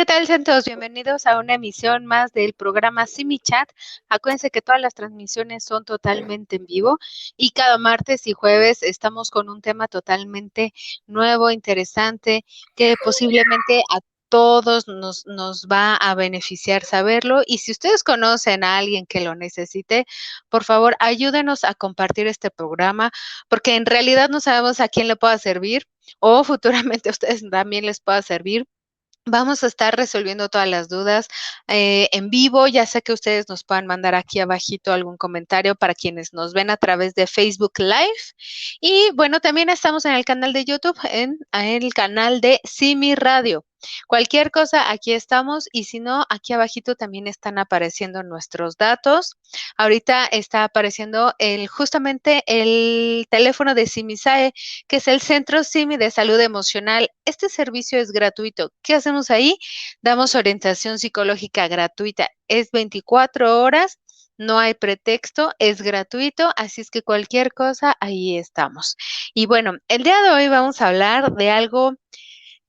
¿qué tal? Sean todos bienvenidos a una emisión más del programa SimiChat. Acuérdense que todas las transmisiones son totalmente en vivo y cada martes y jueves estamos con un tema totalmente nuevo, interesante, que posiblemente a todos nos va a beneficiar saberlo. Y si ustedes conocen a alguien que lo necesite, por favor, ayúdenos a compartir este programa, porque en realidad no sabemos a quién le pueda servir o futuramente a ustedes también les pueda servir. Vamos a estar resolviendo todas las dudas en vivo. Ya sé que ustedes nos puedan mandar aquí abajito algún comentario para quienes nos ven a través de Facebook Live. Y bueno, también estamos en el canal de YouTube, en el canal de Simi Radio. Cualquier cosa, aquí estamos. Y si no, aquí abajito también están apareciendo nuestros datos. Ahorita está apareciendo justamente el teléfono de Simisae, que es el Centro Simi de Salud Emocional. Este servicio es gratuito. ¿Qué hacemos ahí? Damos orientación psicológica gratuita. Es 24 horas, no hay pretexto, es gratuito, así es que cualquier cosa, ahí estamos. Y bueno, el día de hoy vamos a hablar de algo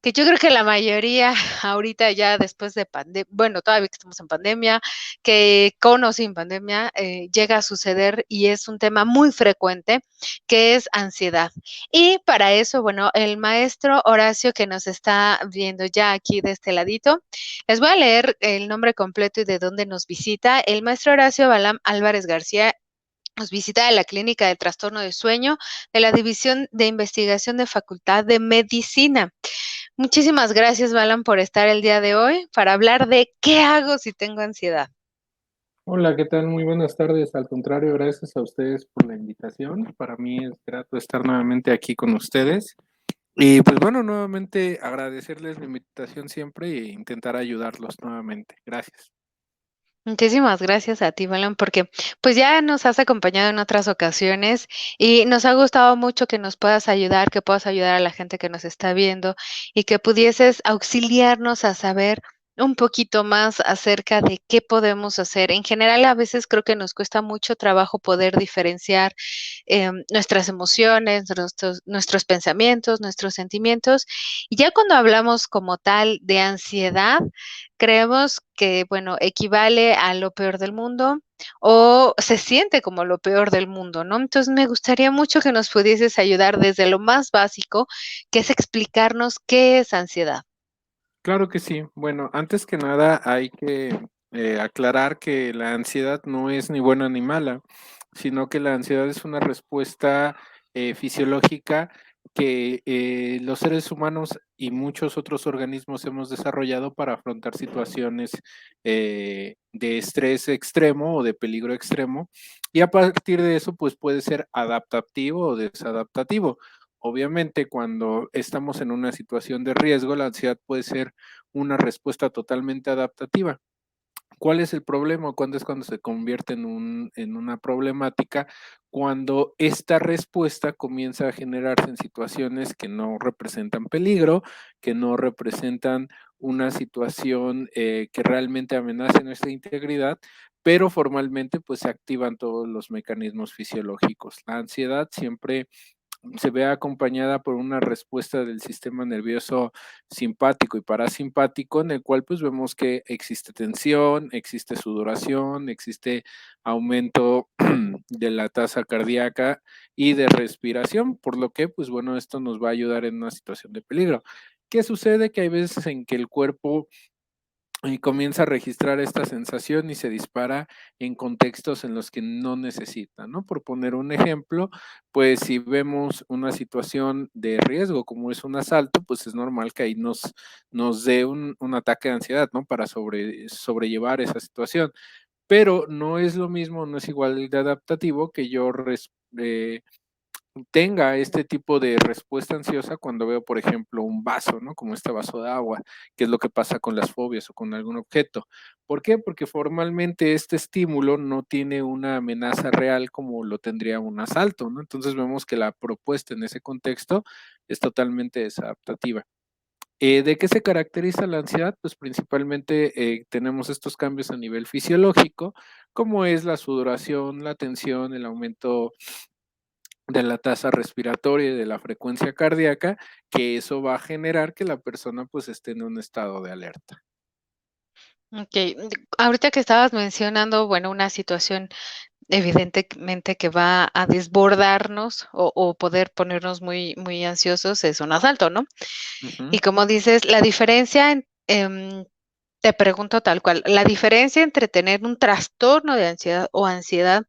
que yo creo que la mayoría ahorita ya después de pandemia, bueno, todavía que estamos en pandemia, que con o sin pandemia, llega a suceder y es un tema muy frecuente, que es ansiedad. Y para eso, bueno, el maestro Horacio que nos está viendo ya aquí de este ladito, les voy a leer el nombre completo y de dónde nos visita. El maestro Horacio Balam Álvarez García nos visita de la Clínica del Trastorno de Sueño de la División de Investigación de Facultad de Medicina. Muchísimas gracias, Balan, por estar el día de hoy para hablar de qué hago si tengo ansiedad. Hola, ¿qué tal? Muy buenas tardes. Al contrario, gracias a ustedes por la invitación. Para mí es grato estar nuevamente aquí con ustedes. Y pues bueno, nuevamente agradecerles la invitación siempre e intentar ayudarlos nuevamente. Gracias. Muchísimas gracias a ti, Balan, porque pues ya nos has acompañado en otras ocasiones y nos ha gustado mucho que nos puedas ayudar, que puedas ayudar a la gente que nos está viendo y que pudieses auxiliarnos a saber un poquito más acerca de qué podemos hacer. En general, a veces creo que nos cuesta mucho trabajo poder diferenciar nuestras emociones, nuestros pensamientos, nuestros sentimientos. Y ya cuando hablamos como tal de ansiedad, creemos que, bueno, equivale a lo peor del mundo o se siente como lo peor del mundo, ¿no? Entonces me gustaría mucho que nos pudieses ayudar desde lo más básico, que es explicarnos qué es ansiedad. Claro que sí. Bueno, antes que nada hay que aclarar que la ansiedad no es ni buena ni mala, sino que la ansiedad es una respuesta fisiológica que los seres humanos y muchos otros organismos hemos desarrollado para afrontar situaciones de estrés extremo o de peligro extremo, y a partir de eso pues puede ser adaptativo o desadaptativo. Obviamente, cuando estamos en una situación de riesgo, la ansiedad puede ser una respuesta totalmente adaptativa. ¿Cuál es el problema? ¿Cuándo es cuando se convierte en una problemática? Cuando esta respuesta comienza a generarse en situaciones que no representan peligro, que no representan una situación que realmente amenace nuestra integridad, pero formalmente pues se activan todos los mecanismos fisiológicos. La ansiedad siempre se ve acompañada por una respuesta del sistema nervioso simpático y parasimpático, en el cual pues vemos que existe tensión, existe sudoración, existe aumento de la tasa cardíaca y de respiración, por lo que pues bueno, esto nos va a ayudar en una situación de peligro. ¿Qué sucede? Que hay veces en que el cuerpo y comienza a registrar esta sensación y se dispara en contextos en los que no necesita, ¿no? Por poner un ejemplo, pues si vemos una situación de riesgo como es un asalto, pues es normal que ahí nos dé un ataque de ansiedad, ¿no? Para sobrellevar esa situación. Pero no es lo mismo, no es igual de adaptativo que yo tenga este tipo de respuesta ansiosa cuando veo, por ejemplo, un vaso, ¿no? Como este vaso de agua, que es lo que pasa con las fobias o con algún objeto. ¿Por qué? Porque formalmente este estímulo no tiene una amenaza real como lo tendría un asalto, ¿no? Entonces vemos que la propuesta en ese contexto es totalmente desadaptativa. ¿De qué se caracteriza la ansiedad? Pues principalmente tenemos estos cambios a nivel fisiológico, como es la sudoración, la tensión, el aumento de la tasa respiratoria y de la frecuencia cardíaca, que eso va a generar que la persona pues esté en un estado de alerta. Okey, ahorita que estabas mencionando, bueno, una situación evidentemente que va a desbordarnos o poder ponernos muy ansiosos es un asalto, ¿no? Ujú. Y como dices, la diferencia te pregunto tal cual, ¿la diferencia entre tener un trastorno de ansiedad o ansiedad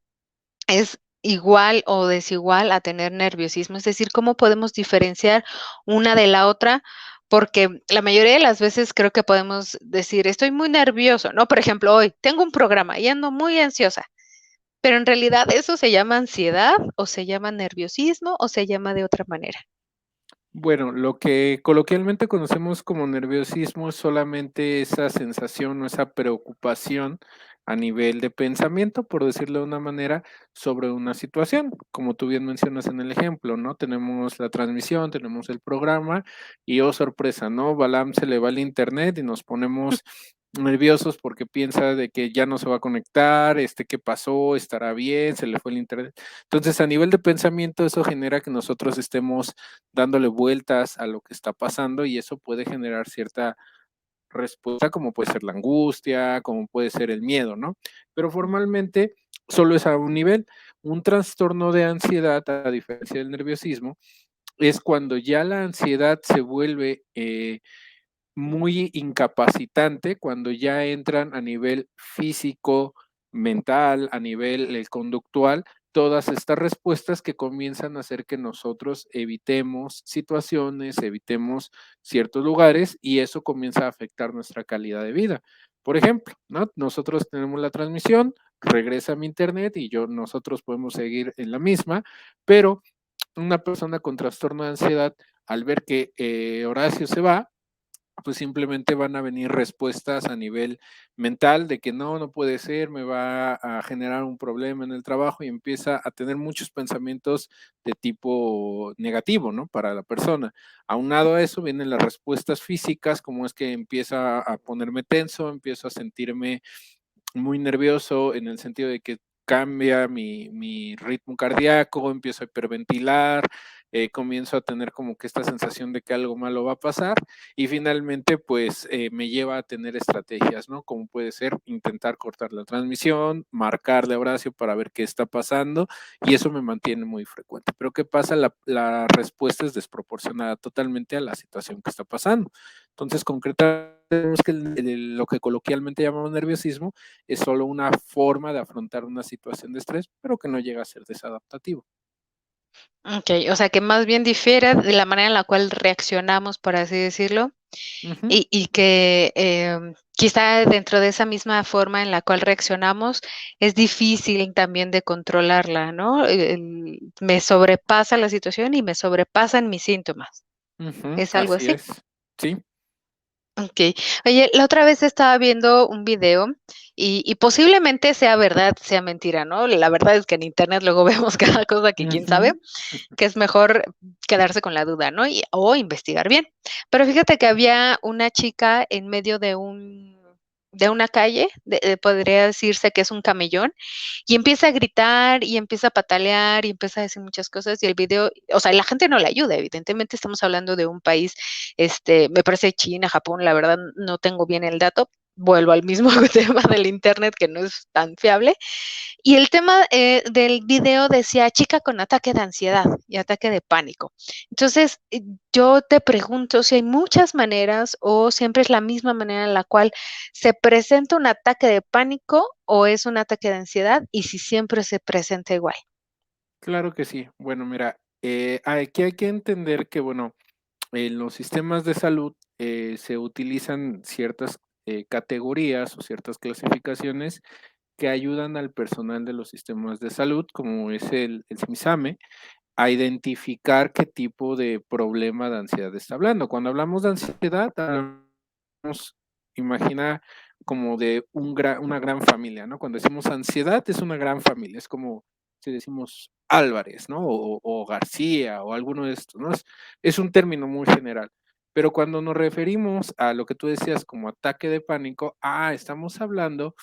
es igual o desigual a tener nerviosismo? Es decir, ¿cómo podemos diferenciar una de la otra? Porque la mayoría de las veces creo que podemos decir: "Estoy muy nervioso", ¿no? Por ejemplo, hoy tengo un programa y ando muy ansiosa, pero en realidad, ¿eso se llama ansiedad, o se llama nerviosismo, o se llama de otra manera? Bueno, lo que coloquialmente conocemos como nerviosismo es solamente esa sensación o esa preocupación a nivel de pensamiento, por decirlo de una manera, sobre una situación. Como tú bien mencionas en el ejemplo, ¿no? Tenemos la transmisión, tenemos el programa y, oh sorpresa, ¿no? Balam se le va el internet y nos ponemos nerviosos porque piensa de que ya no se va a conectar, ¿qué pasó? ¿Estará bien? ¿Se le fue el internet? Entonces, a nivel de pensamiento, eso genera que nosotros estemos dándole vueltas a lo que está pasando y eso puede generar cierta respuesta, como puede ser la angustia, como puede ser el miedo, ¿no? Pero formalmente solo es a un nivel. Un trastorno de ansiedad, a diferencia del nerviosismo, es cuando ya la ansiedad se vuelve muy incapacitante, cuando ya entran a nivel físico, mental, a nivel conductual, todas estas respuestas que comienzan a hacer que nosotros evitemos situaciones, evitemos ciertos lugares y eso comienza a afectar nuestra calidad de vida. Por ejemplo, ¿no? Nosotros tenemos la transmisión, regresa mi internet y nosotros podemos seguir en la misma, pero una persona con trastorno de ansiedad, al ver que Horacio se va, pues simplemente van a venir respuestas a nivel mental de que no, no puede ser, me va a generar un problema en el trabajo y empieza a tener muchos pensamientos de tipo negativo, ¿no? Para la persona. Aunado a eso vienen las respuestas físicas, como es que empieza a ponerme tenso, empiezo a sentirme muy nervioso en el sentido de que cambia mi ritmo cardíaco, empiezo a hiperventilar, comienzo a tener como que esta sensación de que algo malo va a pasar y finalmente pues me lleva a tener estrategias, ¿no? Como puede ser intentar cortar la transmisión, marcarle a Horacio para ver qué está pasando y eso me mantiene muy frecuente. Pero ¿qué pasa? La respuesta es desproporcionada totalmente a la situación que está pasando. Entonces, concretamente, tenemos que lo que coloquialmente llamamos nerviosismo es solo una forma de afrontar una situación de estrés, pero que no llega a ser desadaptativo. Okey, o sea, que más bien difiere de la manera en la cual reaccionamos, por así decirlo, Ujú, y que, quizá dentro de esa misma forma en la cual reaccionamos, es difícil también de controlarla, ¿no? Me sobrepasa la situación y me sobrepasan mis síntomas, ujú, ¿es algo así así? es. Sí, Okey. Oye, la otra vez estaba viendo un video y posiblemente sea verdad, sea mentira, ¿no? La verdad es que en Internet luego vemos cada cosa que quién sabe, ujú, que es mejor quedarse con la duda, ¿no? O investigar bien. Pero fíjate que había una chica en medio de una calle, podría decirse que es un camellón, y empieza a gritar, y empieza a patalear, y empieza a decir muchas cosas, y el video, o sea, la gente no le ayuda, evidentemente estamos hablando de un país, me parece China, Japón, la verdad no tengo bien el dato, vuelvo al mismo tema del Internet, que no es tan fiable, y el tema, del video decía: "Chica con ataque de ansiedad y ataque de pánico". Entonces, yo te pregunto si hay muchas maneras o siempre es la misma manera en la cual se presenta un ataque de pánico o es un ataque de ansiedad, y si siempre se presenta igual. claro que sí. Bueno, mira, aquí hay que entender que, bueno, en los sistemas de salud se utilizan ciertas categorías o ciertas clasificaciones que ayudan al personal de los sistemas de salud, como es el SIMSAME, a identificar qué tipo de problema de ansiedad está hablando. Cuando hablamos de ansiedad, hablamos, imagina como de una gran familia, ¿no? Cuando decimos ansiedad es una gran familia, es como si decimos Álvarez, ¿no? O García o alguno de estos, ¿no? Es un término muy general. Pero cuando nos referimos a lo que tú decías como ataque de pánico, estamos hablando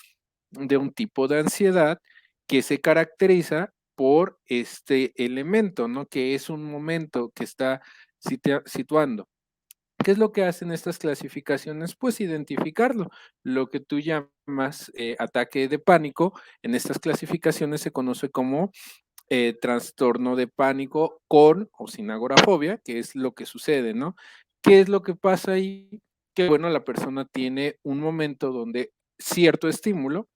de un tipo de ansiedad que se caracteriza por este elemento, ¿no? Que es un momento que está situando ¿Qué es lo que hacen estas clasificaciones? Pues identificarlo. Lo que tú llamas ataque de pánico, en estas clasificaciones se conoce como trastorno de pánico con o sin agorafobia, que es lo que sucede, ¿no? ¿Qué es lo que pasa ahí? Que bueno, la persona tiene un momento donde cierto estímulo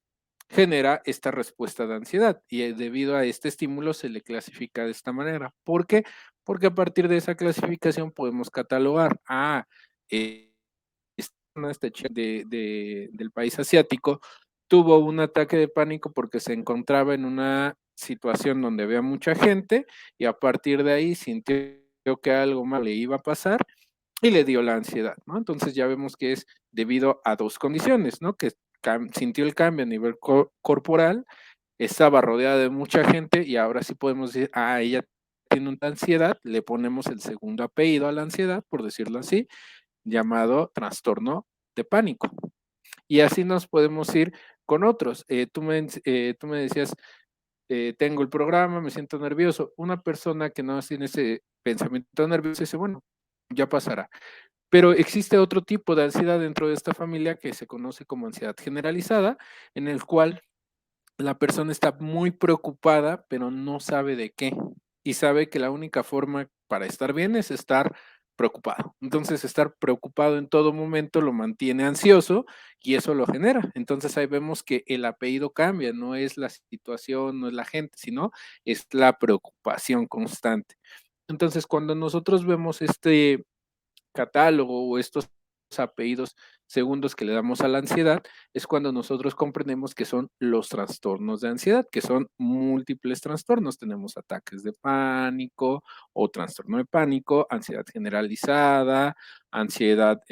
genera esta respuesta de ansiedad y debido a este estímulo se le clasifica de esta manera. ¿Por qué? Porque a partir de esa clasificación podemos catalogar, eh, este chico del país asiático tuvo un ataque de pánico porque se encontraba en una situación donde había mucha gente y a partir de ahí sintió que algo mal le iba a pasar y le dio la ansiedad, ¿no? Entonces ya vemos que es debido a dos condiciones, ¿no? Que sintió el cambio a nivel corporal, estaba rodeada de mucha gente y ahora sí podemos decir, ella tiene una ansiedad, le ponemos el segundo apellido a la ansiedad, por decirlo así, llamado trastorno de pánico. Y así nos podemos ir con otros. Tú me decías, tengo el programa, me siento nervioso. Una persona que no tiene ese pensamiento nervioso dice, bueno, ya pasará. Pero existe otro tipo de ansiedad dentro de esta familia que se conoce como ansiedad generalizada, en el cual la persona está muy preocupada, pero no sabe de qué. Y sabe que la única forma para estar bien es estar preocupado. Entonces, estar preocupado en todo momento lo mantiene ansioso y eso lo genera. Entonces, ahí vemos que el apellido cambia, no es la situación, no es la gente, sino es la preocupación constante. Entonces, cuando nosotros vemos este catálogo o estos apellidos segundos que le damos a la ansiedad, es cuando nosotros comprendemos que son los trastornos de ansiedad, que son múltiples trastornos. Tenemos ataques de pánico o trastorno de pánico, ansiedad generalizada, ansiedad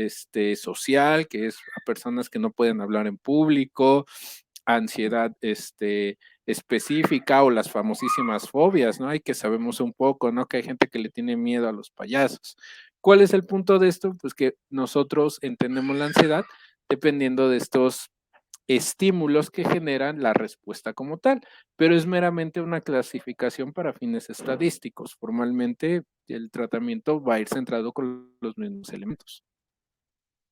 social, que es a personas que no pueden hablar en público, ansiedad específica o las famosísimas fobias, ¿no? Hay que sabemos un poco, ¿no? Que hay gente que le tiene miedo a los payasos. ¿Cuál es el punto de esto? Pues que nosotros entendemos la ansiedad dependiendo de estos estímulos que generan la respuesta como tal, pero es meramente una clasificación para fines estadísticos. Formalmente, el tratamiento va a ir centrado con los mismos elementos.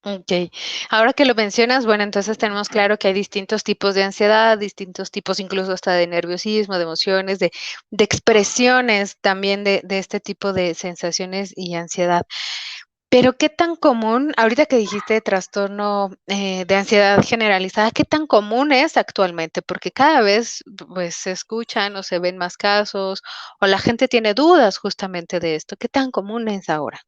Okey. Ahora que lo mencionas, bueno, entonces tenemos claro que hay distintos tipos de ansiedad, distintos tipos, incluso hasta de nerviosismo, de emociones, de expresiones también de este tipo de sensaciones y ansiedad. Pero, ¿qué tan común? Ahorita que dijiste trastorno, de ansiedad generalizada, ¿qué tan común es actualmente? Porque cada vez, pues, se escuchan o se ven más casos, o la gente tiene dudas justamente de esto. ¿Qué tan común es ahora?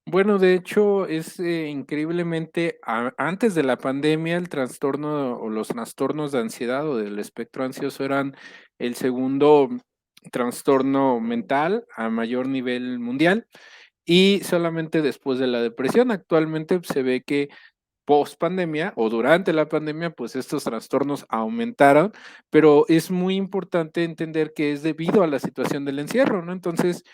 Bueno, de hecho, es increíblemente, antes de la pandemia, el trastorno o los trastornos de ansiedad o del espectro ansioso eran el segundo trastorno mental a mayor nivel mundial y solamente después de la depresión. Actualmente se ve que post pandemia o durante la pandemia, pues estos trastornos aumentaron, pero es muy importante entender que es debido a la situación del encierro, ¿no? Entonces,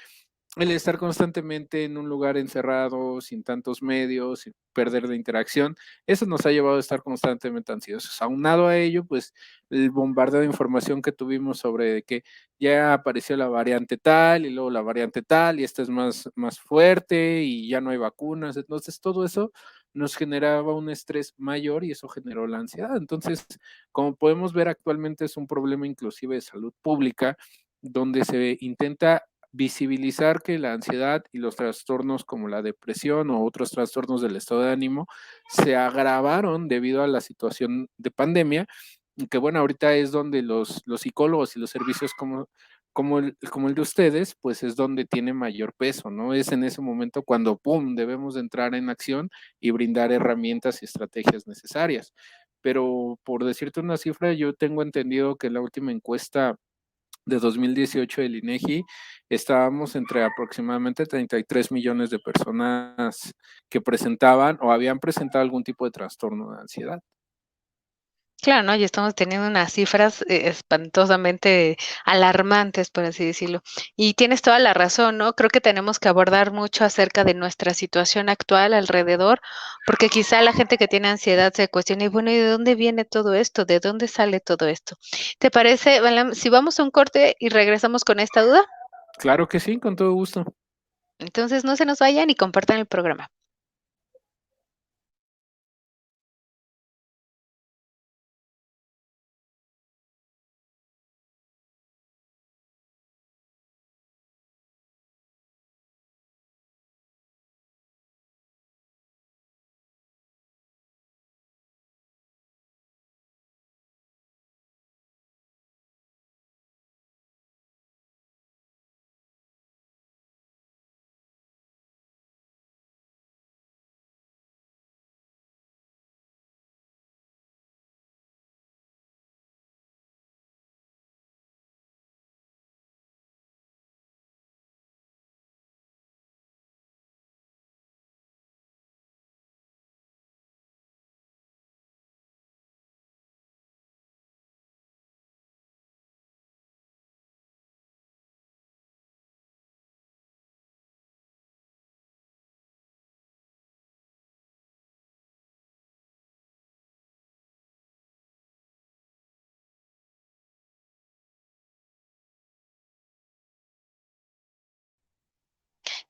el estar constantemente en un lugar encerrado, sin tantos medios, sin perder de interacción, eso nos ha llevado a estar constantemente ansiosos. Aunado a ello, pues el bombardeo de información que tuvimos sobre que ya apareció la variante tal y luego la variante tal y esta es más fuerte y ya no hay vacunas. Entonces, todo eso nos generaba un estrés mayor y eso generó la ansiedad. Entonces, como podemos ver actualmente es un problema inclusive de salud pública donde se intenta visibilizar que la ansiedad y los trastornos como la depresión o otros trastornos del estado de ánimo se agravaron debido a la situación de pandemia, y que bueno, ahorita es donde los psicólogos y los servicios como el de ustedes, pues es donde tiene mayor peso, ¿no? Es en ese momento cuando, ¡pum!, debemos de entrar en acción y brindar herramientas y estrategias necesarias. Pero por decirte una cifra, yo tengo entendido que la última encuesta de 2018 del INEGI, estábamos entre aproximadamente 33 millones de personas que presentaban o habían presentado algún tipo de trastorno de ansiedad. Claro, ¿no? Y estamos teniendo unas cifras, espantosamente alarmantes, por así decirlo. Y tienes toda la razón, ¿no? Creo que tenemos que abordar mucho acerca de nuestra situación actual alrededor, porque quizá la gente que tiene ansiedad se cuestione, bueno, ¿y de dónde viene todo esto? ¿De dónde sale todo esto? ¿Te parece, Balam, si vamos a un corte y regresamos con esta duda? Claro que sí, con todo gusto. Entonces, no se nos vayan y compartan el programa.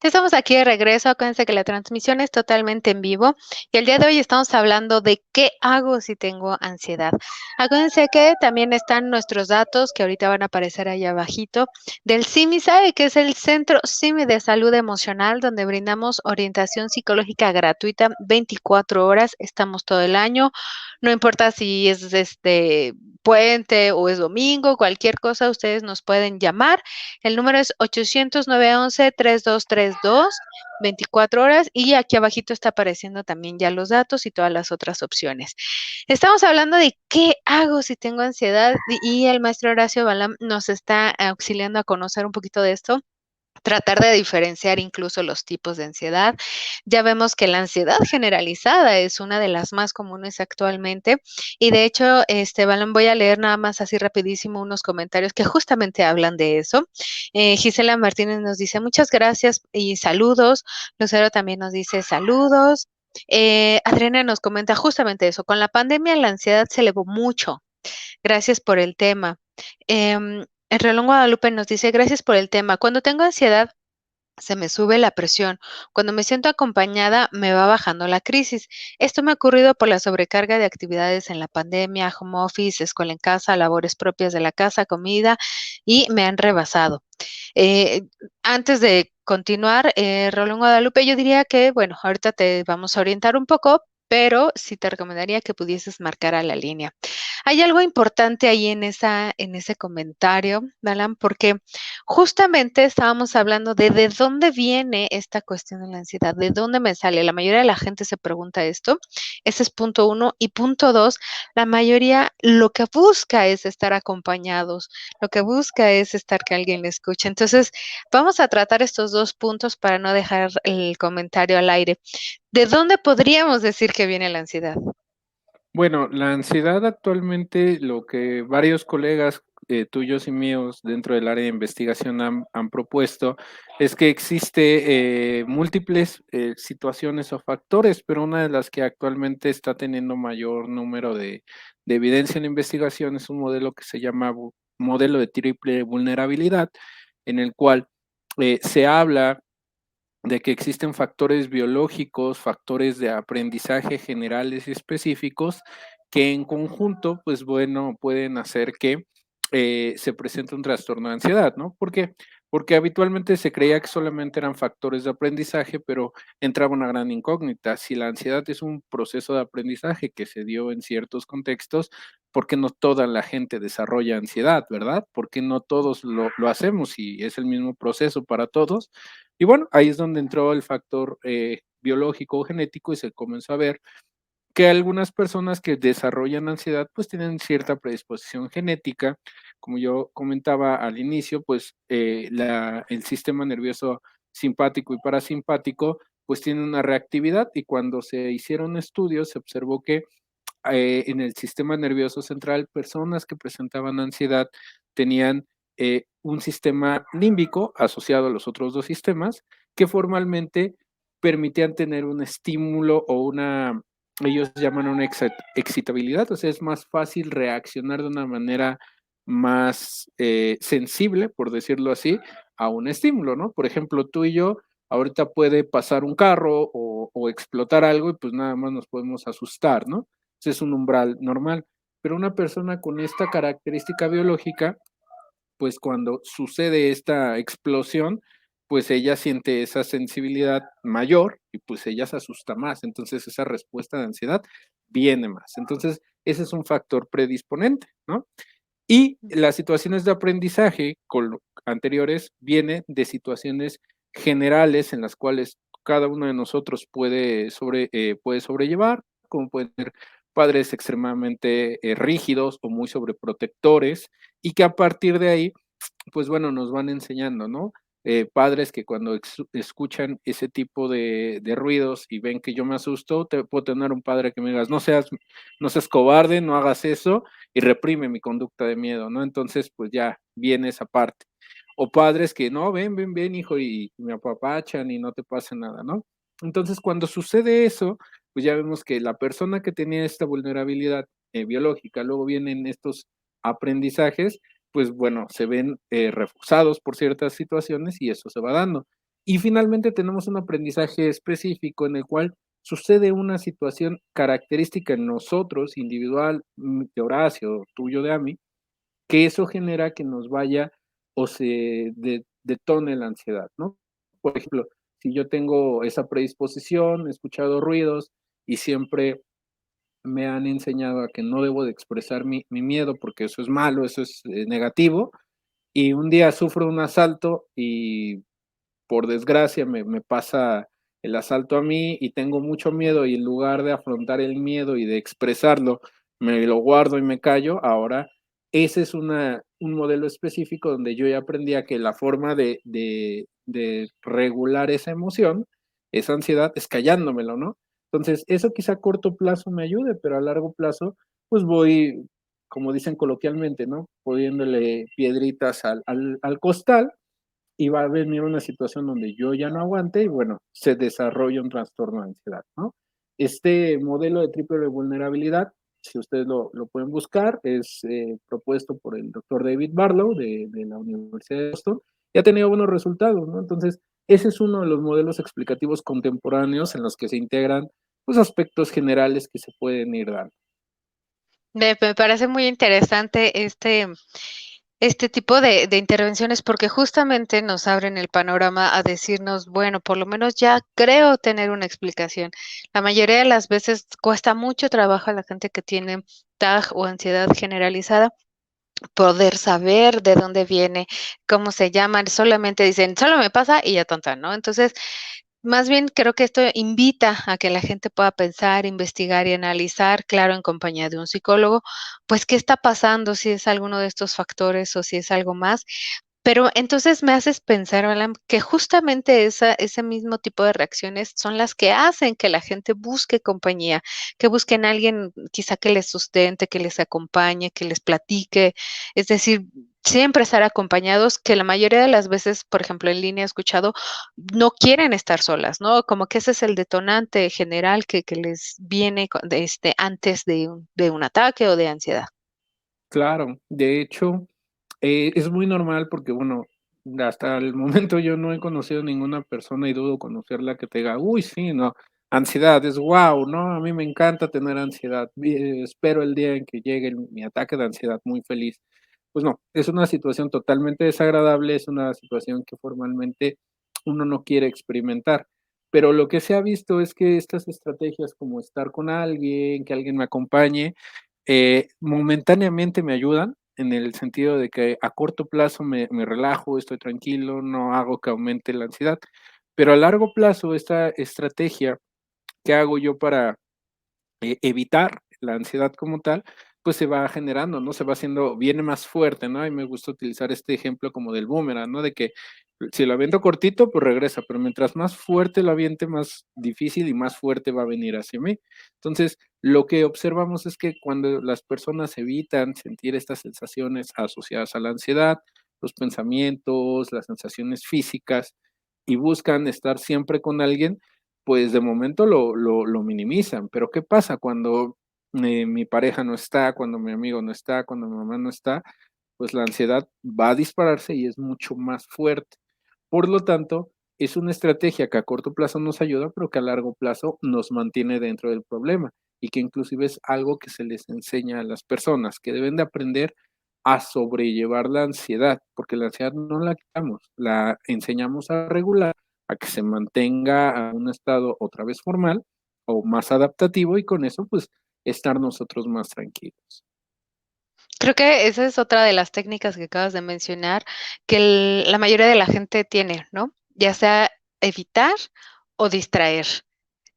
Ya estamos aquí de regreso. Acuérdense que la transmisión es totalmente en vivo y el día de hoy estamos hablando de qué hago si tengo ansiedad. Acuérdense que también están nuestros datos que ahorita van a aparecer ahí abajito del CIMISAE, que es el Centro CIMI de Salud Emocional, donde brindamos orientación psicológica gratuita 24 horas. Estamos todo el año. No importa si es puente o es domingo, cualquier cosa, ustedes nos pueden llamar. El número es 800-911-3232, 24 horas, y aquí abajito está apareciendo también ya los datos y todas las otras opciones. Estamos hablando de qué hago si tengo ansiedad y el maestro Horacio Balam nos está auxiliando a conocer un poquito de esto. Tratar de diferenciar incluso los tipos de ansiedad. Ya vemos que la ansiedad generalizada es una de las más comunes actualmente y de hecho, Balan, voy a leer nada más así rapidísimo unos comentarios que justamente hablan de eso. Gisela Martínez nos dice muchas gracias y saludos. Lucero también nos dice saludos. Adriana nos comenta justamente eso. Con la pandemia la ansiedad se elevó mucho. Gracias por el tema. El reloj Guadalupe nos dice, gracias por el tema. Cuando tengo ansiedad, se me sube la presión. Cuando me siento acompañada, me va bajando la crisis. Esto me ha ocurrido por la sobrecarga de actividades en la pandemia, home office, escuela en casa, labores propias de la casa, comida, y me han rebasado. Eh, Antes de continuar, Rolón Guadalupe, yo diría que, bueno, ahorita te vamos a orientar un poco, pero sí te recomendaría que pudieses marcar a la línea. Hay algo importante ahí en ese comentario, Dalan, porque justamente estábamos hablando de dónde viene esta cuestión de la ansiedad, de dónde me sale. La mayoría de la gente se pregunta esto. Ese es punto uno. Y punto dos, la mayoría lo que busca es estar acompañados, lo que busca es estar que alguien le escuche. Entonces, vamos a tratar estos dos puntos para no dejar el comentario al aire. ¿De dónde podríamos decir que viene la ansiedad? Bueno, la ansiedad actualmente, lo que varios colegas tuyos y míos dentro del área de investigación han propuesto es que existe múltiples situaciones o factores, pero una de las que actualmente está teniendo mayor número de evidencia en la investigación es un modelo que se llama modelo de triple vulnerabilidad, en el cual se habla de que existen factores biológicos, factores de aprendizaje generales y específicos que en conjunto, pues bueno, pueden hacer que se presente un trastorno de ansiedad, ¿no? ¿Por qué? Porque habitualmente se creía que solamente eran factores de aprendizaje, pero entraba una gran incógnita. Si la ansiedad es un proceso de aprendizaje que se dio en ciertos contextos, ¿por qué no toda la gente desarrolla ansiedad, verdad? ¿Por qué no todos lo hacemos y es el mismo proceso para todos? Y bueno, ahí es donde entró el factor biológico o genético y se comenzó a ver que algunas personas que desarrollan ansiedad pues tienen cierta predisposición genética, como yo comentaba al inicio, pues el sistema nervioso simpático y parasimpático pues tiene una reactividad y cuando se hicieron estudios se observó que en el sistema nervioso central, personas que presentaban ansiedad tenían un sistema límbico asociado a los otros dos sistemas que formalmente permitían tener un estímulo o ellos llaman una excitabilidad, o sea, es más fácil reaccionar de una manera más sensible, por decirlo así, a un estímulo, ¿no? Por ejemplo, tú y yo, ahorita puede pasar un carro o explotar algo y pues nada más nos podemos asustar, ¿no? Es un umbral normal. Pero una persona con esta característica biológica, pues cuando sucede esta explosión, pues ella siente esa sensibilidad mayor y pues ella se asusta más. Entonces esa respuesta de ansiedad viene más. Entonces ese es un factor predisponente, ¿no? Y las situaciones de aprendizaje anteriores vienen de situaciones generales en las cuales cada uno de nosotros puede sobrellevar, como pueden ser padres extremadamente rígidos o muy sobreprotectores, y que a partir de ahí pues bueno, nos van enseñando, ¿no? Padres que cuando escuchan ese tipo de ruidos y ven que yo me asusto, puedo tener un padre que me digas, no seas cobarde, no hagas eso y reprime mi conducta de miedo, ¿no? Entonces, pues ya viene esa parte. O padres que, no, ven, hijo, y me apapachan y no te pasa nada, ¿no? Entonces, cuando sucede eso, pues ya vemos que la persona que tenía esta vulnerabilidad biológica, luego vienen estos aprendizajes pues bueno, se ven reforzados por ciertas situaciones y eso se va dando. Y finalmente tenemos un aprendizaje específico en el cual sucede una situación característica en nosotros, individual, de Horacio, tuyo de Ami, que eso genera que nos vaya o se detone la ansiedad, ¿no? Por ejemplo, si yo tengo esa predisposición, he escuchado ruidos y siempre me han enseñado a que no debo de expresar mi miedo porque eso es malo, eso es negativo, y un día sufro un asalto y por desgracia me pasa el asalto a mí y tengo mucho miedo y en lugar de afrontar el miedo y de expresarlo, me lo guardo y me callo. Ahora, ese es un modelo específico donde yo ya aprendí a que la forma de regular esa emoción, esa ansiedad, es callándomelo, ¿no? Entonces, eso quizá a corto plazo me ayude, pero a largo plazo, pues voy, como dicen coloquialmente, ¿no? Poniéndole piedritas al costal y va a venir una situación donde yo ya no aguante y bueno, se desarrolla un trastorno de ansiedad, ¿no? Este modelo de triple vulnerabilidad, si ustedes lo pueden buscar, es propuesto por el doctor David Barlow de la Universidad de Boston y ha tenido buenos resultados, ¿no? Entonces, ese es uno de los modelos explicativos contemporáneos en los que se integran pues, aspectos generales que se pueden ir dando. Me parece muy interesante este tipo de intervenciones, porque justamente nos abren el panorama a decirnos, bueno, por lo menos ya creo tener una explicación. La mayoría de las veces cuesta mucho trabajo a la gente que tiene TAG o ansiedad generalizada poder saber de dónde viene, cómo se llaman, solamente dicen: "Solo me pasa", y ya tonta, ¿no? Entonces, más bien creo que esto invita a que la gente pueda pensar, investigar y analizar, claro, en compañía de un psicólogo, pues, qué está pasando, si es alguno de estos factores o si es algo más. Pero entonces me haces pensar, Alan, que justamente ese mismo tipo de reacciones son las que hacen que la gente busque compañía, que busquen a alguien quizá que les sustente, que les acompañe, que les platique. Es decir, siempre estar acompañados, que la mayoría de las veces, por ejemplo, en línea he escuchado, no quieren estar solas, ¿no? Como que ese es el detonante general que les viene antes de un ataque o de ansiedad. Claro, de hecho, es muy normal porque, bueno, hasta el momento yo no he conocido ninguna persona y dudo conocerla que te diga: "Uy, sí, no, ansiedad es guau, ¿no? A mí me encanta tener ansiedad, espero el día en que llegue mi ataque de ansiedad muy feliz". Pues no, es una situación totalmente desagradable, es una situación que formalmente uno no quiere experimentar. Pero lo que se ha visto es que estas estrategias como estar con alguien, que alguien me acompañe, momentáneamente me ayudan, en el sentido de que a corto plazo me relajo, estoy tranquilo, no hago que aumente la ansiedad, pero a largo plazo esta estrategia que hago yo para evitar la ansiedad como tal, pues se va generando, ¿no? Se va haciendo, viene más fuerte, ¿no? Y me gusta utilizar este ejemplo como del boomerang, ¿no? De que si lo aviento cortito, pues regresa, pero mientras más fuerte lo aviente, más difícil y más fuerte va a venir hacia mí. Entonces, lo que observamos es que cuando las personas evitan sentir estas sensaciones asociadas a la ansiedad, los pensamientos, las sensaciones físicas y buscan estar siempre con alguien, pues, de momento lo minimizan, pero, ¿qué pasa cuando, mi pareja no está, cuando mi amigo no está, cuando mi mamá no está? Pues, la ansiedad va a dispararse y es mucho más fuerte. Por lo tanto, es una estrategia que a corto plazo nos ayuda, pero que a largo plazo nos mantiene dentro del problema, y que inclusive es algo que se les enseña a las personas, que deben de aprender a sobrellevar la ansiedad, porque la ansiedad no la quitamos, la enseñamos a regular, a que se mantenga a un estado otra vez formal o más adaptativo y con eso, pues, estar nosotros más tranquilos. Creo que esa es otra de las técnicas que acabas de mencionar, que la mayoría de la gente tiene, ¿no? Ya sea evitar o distraer.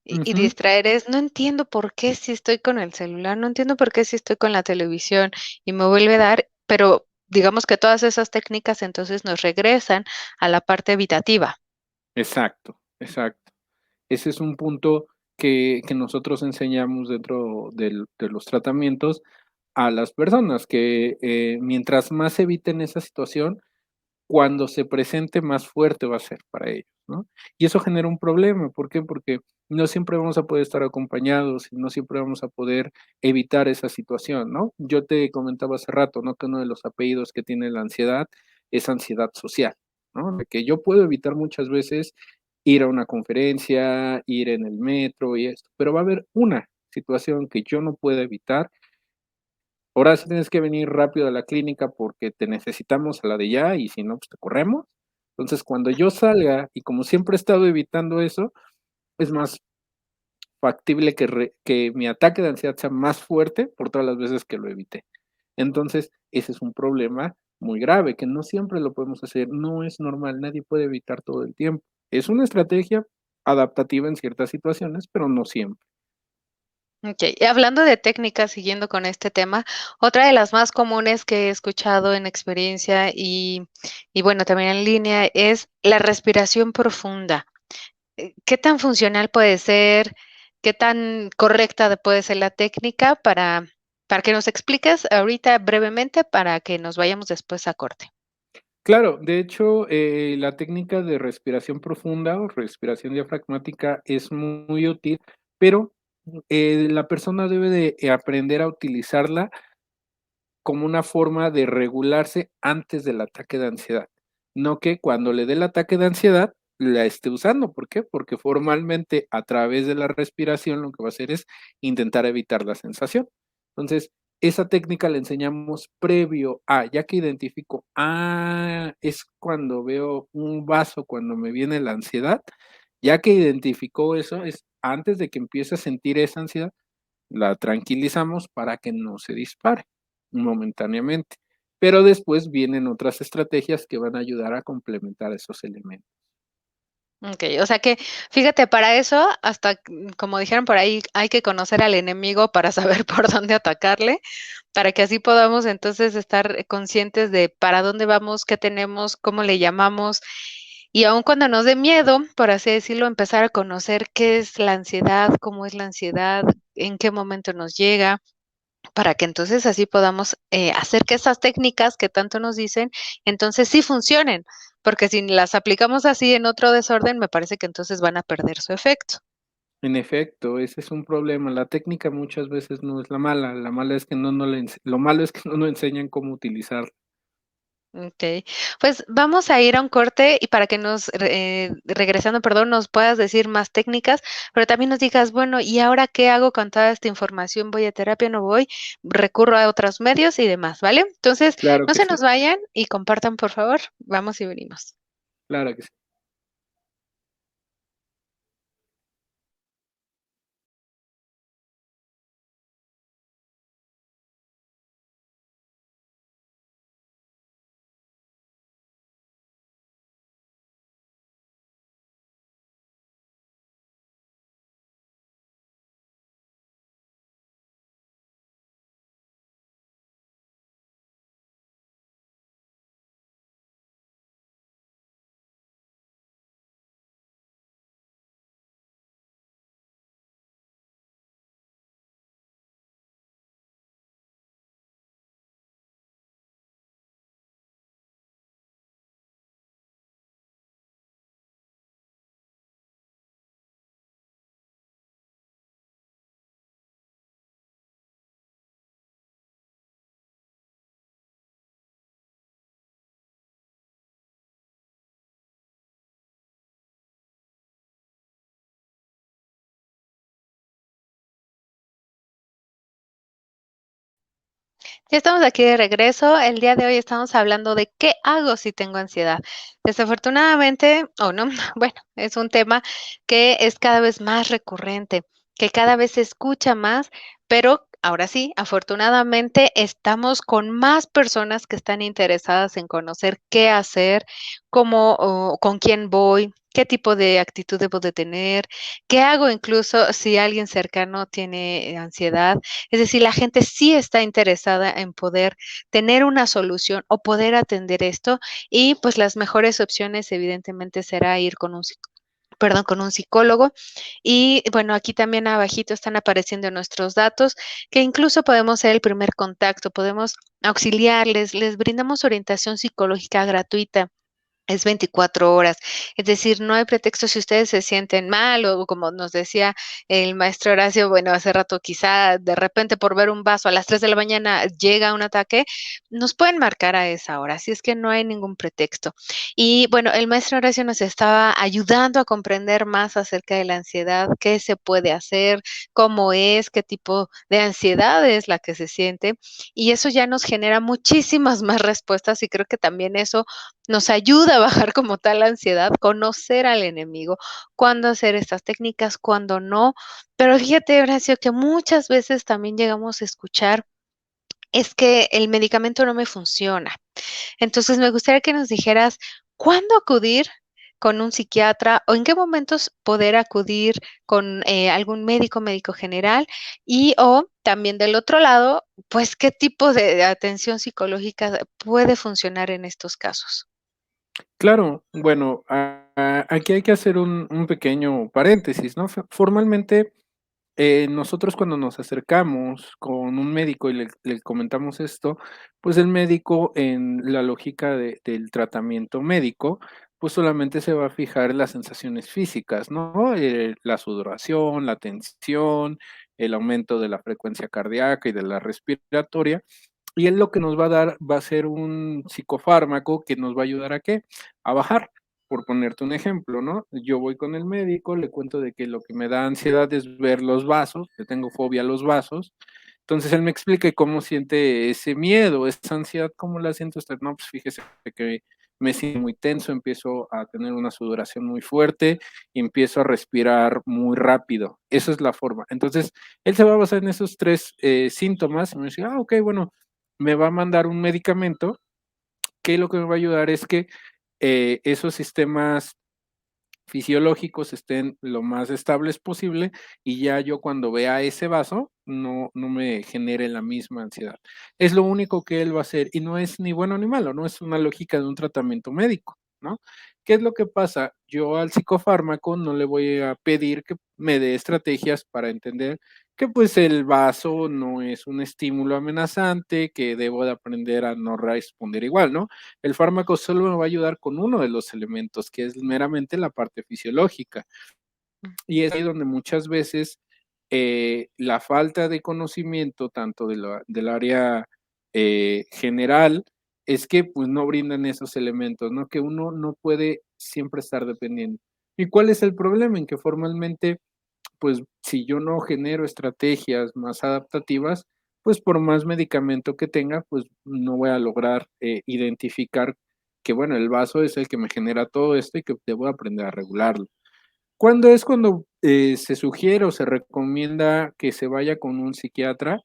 Y Ujú, distraer es, no entiendo por qué si estoy con el celular, no entiendo por qué si estoy con la televisión y me vuelve a dar, pero digamos que todas esas técnicas entonces nos regresan a la parte evitativa. exacto, exacto. Ese es un punto que nosotros enseñamos dentro de los tratamientos a las personas, que, mientras más eviten esa situación, cuando se presente, más fuerte va a ser para ellos, ¿no? Y eso genera un problema, ¿por qué? Porque no siempre vamos a poder estar acompañados y no siempre vamos a poder evitar esa situación, ¿no? Yo te comentaba hace rato, ¿no? Que uno de los apellidos que tiene la ansiedad es ansiedad social. ¿no? De que yo puedo evitar muchas veces ir a una conferencia, ir en el metro y esto, pero va a haber una situación que yo no pueda evitar. Ahora sí tienes que venir rápido a la clínica porque te necesitamos a la de ya y si no, pues te corremos. Entonces, cuando yo salga y como siempre he estado evitando eso, es más factible que mi ataque de ansiedad sea más fuerte por todas las veces que lo evité. Entonces, ese es un problema muy grave, que no siempre lo podemos hacer, no es normal, nadie puede evitar todo el tiempo. Es una estrategia adaptativa en ciertas situaciones, pero no siempre. Okey, y hablando de técnicas, siguiendo con este tema, otra de las más comunes que he escuchado en experiencia y bueno, también en línea, es la respiración profunda. ¿Qué tan funcional puede ser? ¿Qué tan correcta puede ser la técnica para que nos expliques ahorita brevemente para que nos vayamos después a corte? Claro, de hecho, la técnica de respiración profunda o respiración diafragmática es muy útil, pero, la persona debe de aprender a utilizarla como una forma de regularse antes del ataque de ansiedad, no que cuando le dé el ataque de ansiedad la esté usando, ¿por qué? Porque formalmente a través de la respiración lo que va a hacer es intentar evitar la sensación. Entonces, esa técnica la enseñamos previo a, ya que identifico, es cuando veo un vaso, cuando me viene la ansiedad, ya que identificó eso, es antes de que empiece a sentir esa ansiedad, la tranquilizamos para que no se dispare momentáneamente, pero después vienen otras estrategias que van a ayudar a complementar esos elementos. Okey, o sea que, fíjate, para eso, hasta, como dijeron por ahí, hay que conocer al enemigo para saber por dónde atacarle, para que así podamos entonces estar conscientes de para dónde vamos, qué tenemos, cómo le llamamos, y aun cuando nos dé miedo, por así decirlo, empezar a conocer qué es la ansiedad, cómo es la ansiedad, en qué momento nos llega, para que entonces así podamos, hacer que esas técnicas que tanto nos dicen, entonces sí funcionen, porque si las aplicamos así en otro desorden, me parece que entonces van a perder su efecto. En efecto, ese es un problema. La técnica muchas veces no es la mala es que no le ense lo malo es que no nos enseñan cómo utilizarla. Okey. Pues vamos a ir a un corte y para que regresando, perdón, nos puedas decir más técnicas, pero también nos digas, bueno, ¿y ahora qué hago con toda esta información? ¿Voy a terapia, no voy? ¿Recurro a otros medios y demás, vale? Entonces, Claro no que se sí, nos vayan y compartan, por favor. Vamos y venimos. claro que sí. Ya estamos aquí de regreso. El día de hoy estamos hablando de qué hago si tengo ansiedad. Desafortunadamente, o no, bueno, es un tema que es cada vez más recurrente, que cada vez se escucha más, pero ahora sí, afortunadamente estamos con más personas que están interesadas en conocer qué hacer, cómo o con quién voy, qué tipo de actitud debo de tener, qué hago incluso si alguien cercano tiene ansiedad. Es decir, la gente sí está interesada en poder tener una solución o poder atender esto y, pues, las mejores opciones, evidentemente, será ir con un con un psicólogo. Y, bueno, aquí también abajito están apareciendo nuestros datos, que incluso podemos ser el primer contacto, podemos auxiliarles, les brindamos orientación psicológica gratuita. es 24 horas. Es decir, no hay pretexto si ustedes se sienten mal o como nos decía el maestro Horacio, bueno, hace rato quizá de repente por ver un vaso a las 3 de la mañana llega un ataque, nos pueden marcar a esa hora, así es que no hay ningún pretexto. Y bueno, el maestro Horacio nos estaba ayudando a comprender más acerca de la ansiedad, qué se puede hacer, cómo es, qué tipo de ansiedad es la que se siente, y eso ya nos genera muchísimas más respuestas y creo que también eso nos ayuda a bajar como tal la ansiedad, conocer al enemigo, cuándo hacer estas técnicas, cuándo no. Pero fíjate, Horacio, que muchas veces también llegamos a escuchar, es que el medicamento no me funciona. Entonces, me gustaría que nos dijeras, ¿cuándo acudir con un psiquiatra o en qué momentos poder acudir con algún médico, médico general? Y o también del otro lado, pues, ¿qué tipo de atención psicológica puede funcionar en estos casos? Claro, bueno, aquí hay que hacer un pequeño paréntesis, ¿no? Formalmente, nosotros cuando nos acercamos con un médico y le comentamos esto, pues el médico en la lógica del tratamiento médico, pues solamente se va a fijar en las sensaciones físicas, ¿no? La sudoración, la tensión, el aumento de la frecuencia cardíaca y de la respiratoria. Y él lo que nos va a dar va a ser un psicofármaco que nos va a ayudar, ¿a qué? A bajar. Por ponerte un ejemplo, ¿no? Yo voy con el médico, le cuento de que lo que me da ansiedad es ver los vasos, que tengo fobia a los vasos. Entonces él me explica cómo siente ese miedo, esa ansiedad, ¿cómo la siente usted? No, pues fíjese que me siento muy tenso, empiezo a tener una sudoración muy fuerte y empiezo a respirar muy rápido. Esa es la forma. Entonces, él se va a basar en esos tres síntomas y me dice, ok, bueno, me va a mandar un medicamento que lo que me va a ayudar es que esos sistemas fisiológicos estén lo más estables posible y ya yo cuando vea ese vaso no me genere la misma ansiedad. Es lo único que él va a hacer y no es ni bueno ni malo, no es una lógica de un tratamiento médico, ¿no? ¿Qué es lo que pasa? Yo al psicofármaco no le voy a pedir que me dé estrategias para entender que pues el vaso no es un estímulo amenazante, que debo de aprender a no responder igual, ¿no? El fármaco solo me va a ayudar con uno de los elementos, que es meramente la parte fisiológica. Y es ahí donde muchas veces la falta de conocimiento, tanto del área general, es que pues no brindan esos elementos, ¿no? Que uno no puede siempre estar dependiendo. ¿Y cuál es el problema? En que formalmente pues si yo no genero estrategias más adaptativas, pues por más medicamento que tenga, pues no voy a lograr identificar que, bueno, el vaso es el que me genera todo esto y que debo aprender a regularlo. ¿Cuándo es cuando se sugiere o se recomienda que se vaya con un psiquiatra?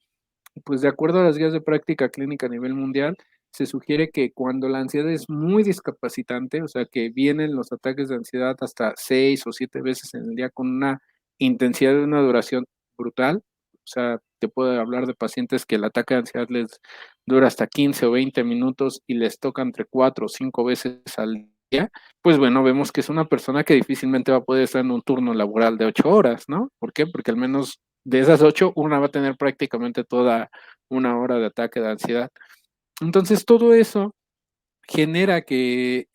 Pues de acuerdo a las guías de práctica clínica a nivel mundial, se sugiere que cuando la ansiedad es muy discapacitante, o sea, que vienen los ataques de ansiedad hasta 6 o 7 veces en el día con una intensidad de una duración brutal, o sea, te puedo hablar de pacientes que el ataque de ansiedad les dura hasta 15 o 20 minutos y les toca entre 4 o 5 veces al día, pues bueno, vemos que es una persona que difícilmente va a poder estar en un turno laboral de 8 horas, ¿no? ¿Por qué? Porque al menos de esas 8, una va a tener prácticamente toda una hora de ataque de ansiedad. Entonces, todo eso genera que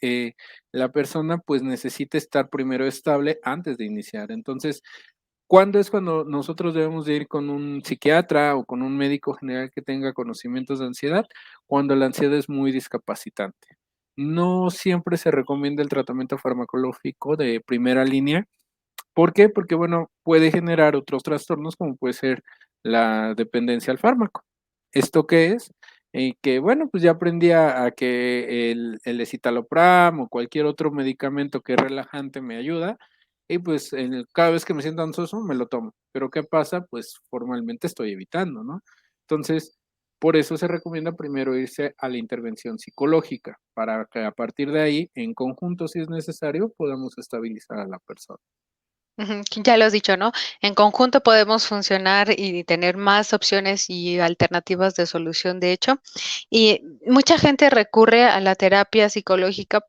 la persona pues necesite estar primero estable antes de iniciar. Entonces, ¿cuándo es cuando nosotros debemos de ir con un psiquiatra o con un médico general que tenga conocimientos de ansiedad? Cuando la ansiedad es muy discapacitante. No siempre se recomienda el tratamiento farmacológico de primera línea. ¿Por qué? Porque, bueno, puede generar otros trastornos, como puede ser la dependencia al fármaco. ¿Esto qué es? Que, bueno, pues ya aprendí a que el escitalopram o cualquier otro medicamento que es relajante me ayuda y, pues, cada vez que me siento ansioso me lo tomo. Pero, ¿qué pasa? Pues, formalmente estoy evitando, ¿no? Entonces, por eso se recomienda primero irse a la intervención psicológica, para que a partir de ahí, en conjunto, si es necesario, podamos estabilizar a la persona. Ujú, ya lo has dicho, ¿no? En conjunto podemos funcionar y tener más opciones y alternativas de solución, de hecho. Y mucha gente recurre a la terapia psicológica,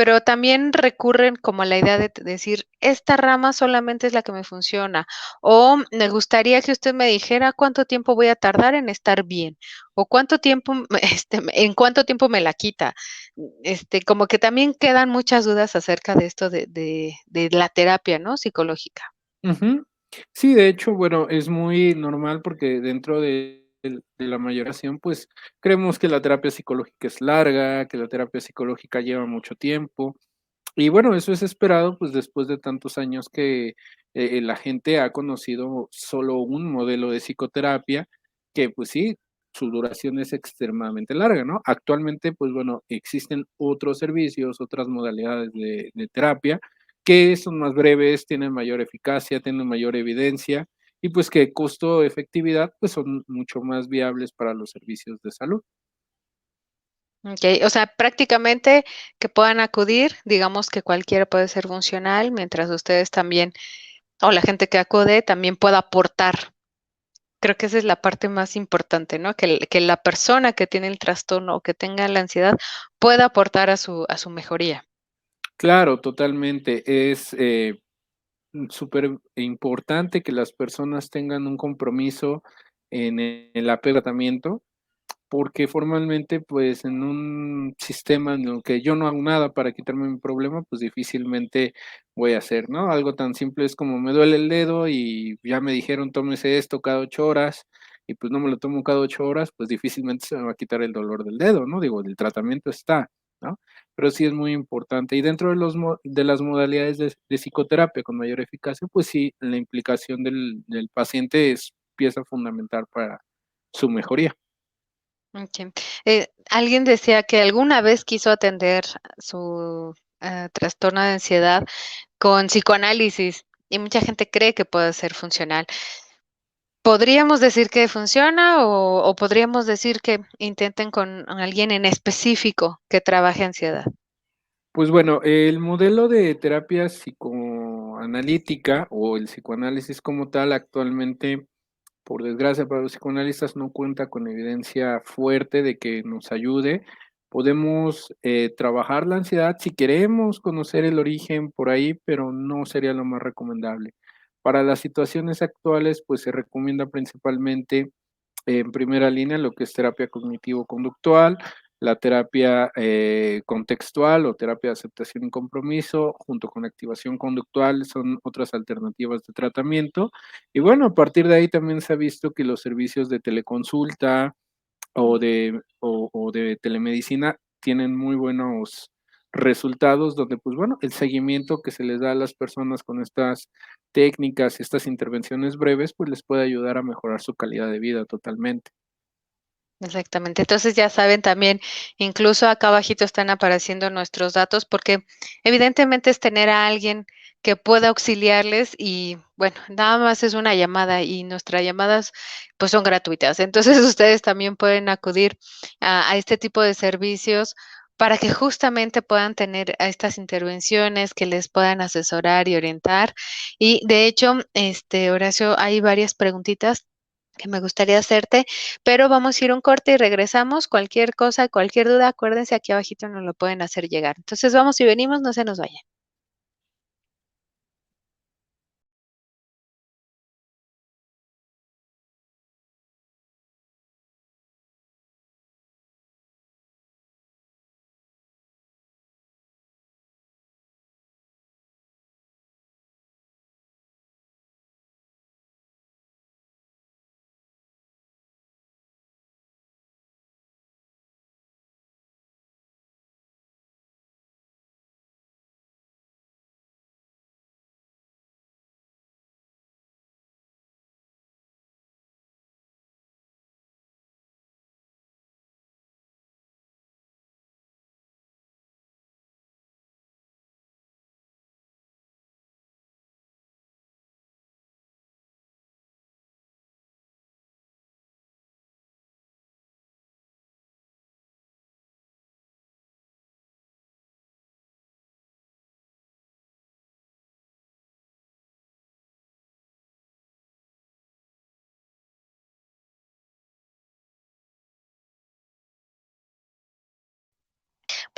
pero también recurren como a la idea de decir: "Esta rama solamente es la que me funciona", o "Me gustaría que usted me dijera cuánto tiempo voy a tardar en estar bien", o cuánto tiempo, en cuánto tiempo me la quita. Como que también quedan muchas dudas acerca de esto de la terapia, ¿no?, psicológica. Ujú. Sí, de hecho, bueno, es muy normal porque dentro de la mayoración, pues, creemos que la terapia psicológica es larga, que la terapia psicológica lleva mucho tiempo. Y bueno, eso es esperado, pues, después de tantos años que, la gente ha conocido solo un modelo de psicoterapia que, pues sí, su duración es extremadamente larga, ¿no? Actualmente, pues bueno, existen otros servicios, otras modalidades de terapia que son más breves, tienen mayor eficacia, tienen mayor evidencia y, pues, que costo efectividad, pues, son mucho más viables para los servicios de salud. Okey, o sea, prácticamente que puedan acudir, digamos que cualquiera puede ser funcional, mientras ustedes también, o la gente que acude también pueda aportar. Creo que esa es la parte más importante, ¿no? Que la persona que tiene el trastorno o que tenga la ansiedad pueda aportar a su mejoría. Claro, totalmente. Es, súper importante que las personas tengan un compromiso en el apego al tratamiento, porque formalmente, pues, en un sistema en el que yo no hago nada para quitarme mi problema, pues, difícilmente voy a hacer, ¿no? Algo tan simple es como me duele el dedo y ya me dijeron: "Tómese esto cada 8 horas", y, pues, no me lo tomo cada 8 horas, pues, difícilmente se me va a quitar el dolor del dedo, ¿no? Digo, el tratamiento está, ¿no? Pero sí es muy importante. Y dentro de los de las modalidades de psicoterapia con mayor eficacia, pues sí, la implicación del paciente es pieza fundamental para su mejoría. Okey. Alguien decía que alguna vez quiso atender su, trastorno de ansiedad con psicoanálisis, y mucha gente cree que puede ser funcional. ¿Podríamos decir que funciona o podríamos decir que intenten con alguien en específico que trabaje ansiedad? Pues bueno, el modelo de terapia psicoanalítica o el psicoanálisis como tal actualmente, por desgracia para los psicoanalistas, no cuenta con evidencia fuerte de que nos ayude. Podemos trabajar la ansiedad si queremos conocer el origen por ahí, pero no sería lo más recomendable. Para las situaciones actuales, pues se recomienda principalmente en primera línea lo que es terapia cognitivo-conductual, la terapia contextual o terapia de aceptación y compromiso, junto con activación conductual, son otras alternativas de tratamiento. Y bueno, a partir de ahí también se ha visto que los servicios de teleconsulta o de telemedicina tienen muy buenos resultados donde, pues bueno, el seguimiento que se les da a las personas con estas técnicas, estas intervenciones breves, pues les puede ayudar a mejorar su calidad de vida totalmente. Exactamente. Entonces, ya saben también, incluso acá abajito están apareciendo nuestros datos, porque evidentemente es tener a alguien que pueda auxiliarles y, bueno, nada más es una llamada y nuestras llamadas, pues, son gratuitas. Entonces, ustedes también pueden acudir a este tipo de servicios para que justamente puedan tener a estas intervenciones, que les puedan asesorar y orientar. Y, de hecho, Horacio, hay varias preguntitas que me gustaría hacerte, pero vamos a ir a un corte y regresamos. Cualquier cosa, cualquier duda, acuérdense, aquí abajito nos lo pueden hacer llegar. Entonces, vamos y venimos, no se nos vayan.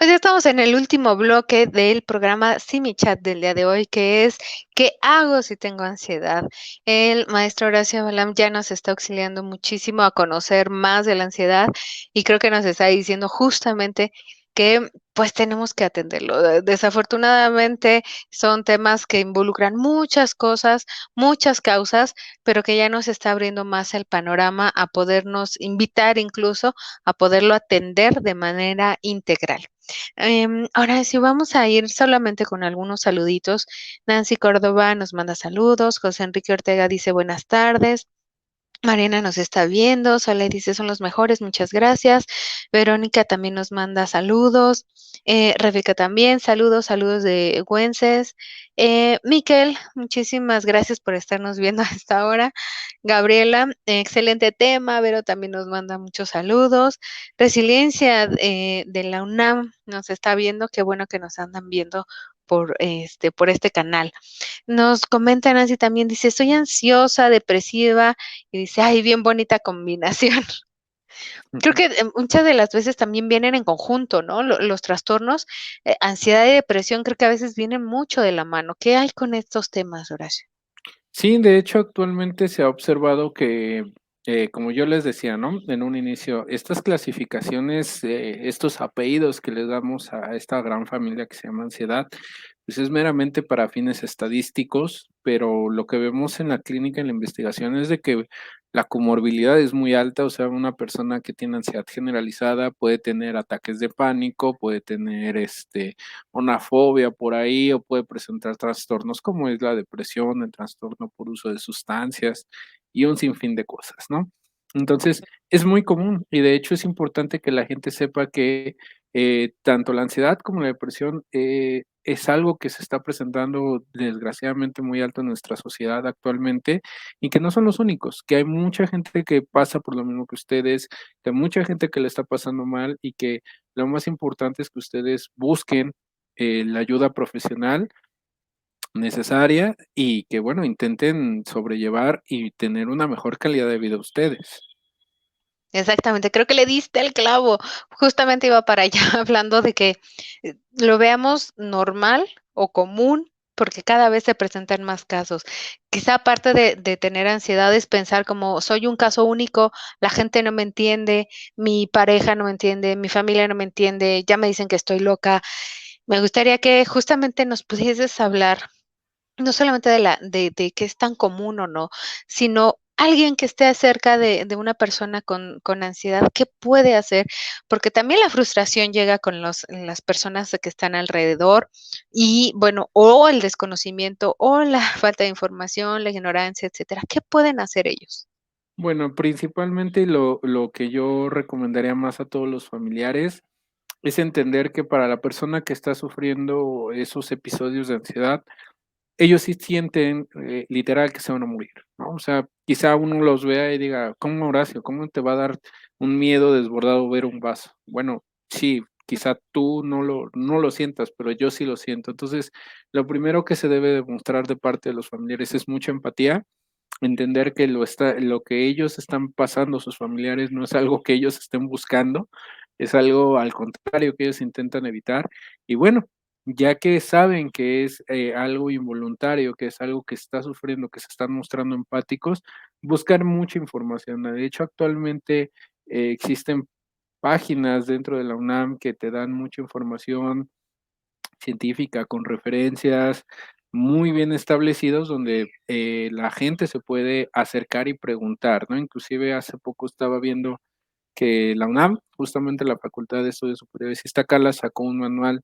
Pues ya estamos en el último bloque del programa Chat del día de hoy, que es ¿qué hago si tengo ansiedad? El maestro Horacio Balam ya nos está auxiliando muchísimo a conocer más de la ansiedad y creo que nos está diciendo justamente que pues tenemos que atenderlo. Desafortunadamente son temas que involucran muchas cosas, muchas causas, pero que ya nos está abriendo más el panorama a podernos invitar incluso a poderlo atender de manera integral. Ahora sí, vamos a ir solamente con algunos saluditos. Nancy Córdoba nos manda saludos, José Enrique Ortega dice buenas tardes. Mariana nos está viendo, Sole dice son los mejores, muchas gracias. Verónica también nos manda saludos. Rebeca también, saludos, saludos de Güences. Miquel, muchísimas gracias por estarnos viendo a esta hora. Gabriela, excelente tema. Vero también nos manda muchos saludos. Resiliencia de la UNAM nos está viendo, qué bueno que nos andan viendo por este canal. Nos comenta Nancy también, dice, estoy ansiosa, depresiva, y dice, ay, bien bonita combinación. Creo que muchas de las veces también vienen en conjunto, ¿no? Los trastornos, ansiedad y depresión, creo que a veces vienen mucho de la mano. ¿Qué hay con estos temas, Horacio? Sí, de hecho, actualmente se ha observado que, como yo les decía, ¿no? En un inicio, estas clasificaciones, estos apellidos que le damos a esta gran familia que se llama ansiedad, pues es meramente para fines estadísticos, pero lo que vemos en la clínica, en la investigación, es de que la comorbilidad es muy alta, o sea, una persona que tiene ansiedad generalizada puede tener ataques de pánico, puede tener una fobia por ahí o puede presentar trastornos como es la depresión, el trastorno por uso de sustancias y un sinfín de cosas, ¿no? Entonces, es muy común y de hecho es importante que la gente sepa que tanto la ansiedad como la depresión es algo que se está presentando desgraciadamente muy alto en nuestra sociedad actualmente y que no son los únicos, que hay mucha gente que pasa por lo mismo que ustedes, que hay mucha gente que le está pasando mal y que lo más importante es que ustedes busquen la ayuda profesional necesaria y que, bueno, intenten sobrellevar y tener una mejor calidad de vida ustedes. Exactamente, creo que le diste el clavo. Justamente iba para allá hablando de que lo veamos normal o común, porque cada vez se presentan más casos. Quizá aparte de tener ansiedad es pensar como soy un caso único, la gente no me entiende, mi pareja no me entiende, mi familia no me entiende, ya me dicen que estoy loca. Me gustaría que justamente nos pudieses hablar no solamente de que es tan común o no, sino alguien que esté cerca de una persona con ansiedad, ¿qué puede hacer? Porque también la frustración llega con las personas que están alrededor y, bueno, o el desconocimiento, o la falta de información, la ignorancia, etcétera. ¿Qué pueden hacer ellos? Bueno, principalmente lo que yo recomendaría más a todos los familiares es entender que para la persona que está sufriendo esos episodios de ansiedad, ellos sí sienten, literal que se van a morir, ¿no? O sea, quizá uno los vea y diga: "¿Cómo, Horacio? ¿Cómo te va a dar un miedo desbordado ver un vaso?". Bueno, sí, quizá tú no lo sientas, pero yo sí lo siento. Entonces, lo primero que se debe demostrar de parte de los familiares es mucha empatía, entender que lo que ellos están pasando, sus familiares, no es algo que ellos estén buscando, es algo al contrario que ellos intentan evitar. Y bueno, ya que saben que es, algo involuntario, que es algo que está sufriendo, que se están mostrando empáticos, buscar mucha información. De hecho, actualmente, existen páginas dentro de la UNAM que te dan mucha información científica con referencias muy bien establecidos donde, la gente se puede acercar y preguntar, ¿no? Inclusive hace poco estaba viendo que la UNAM, justamente la Facultad de Estudios Superiores Iztacala, sacó un manual,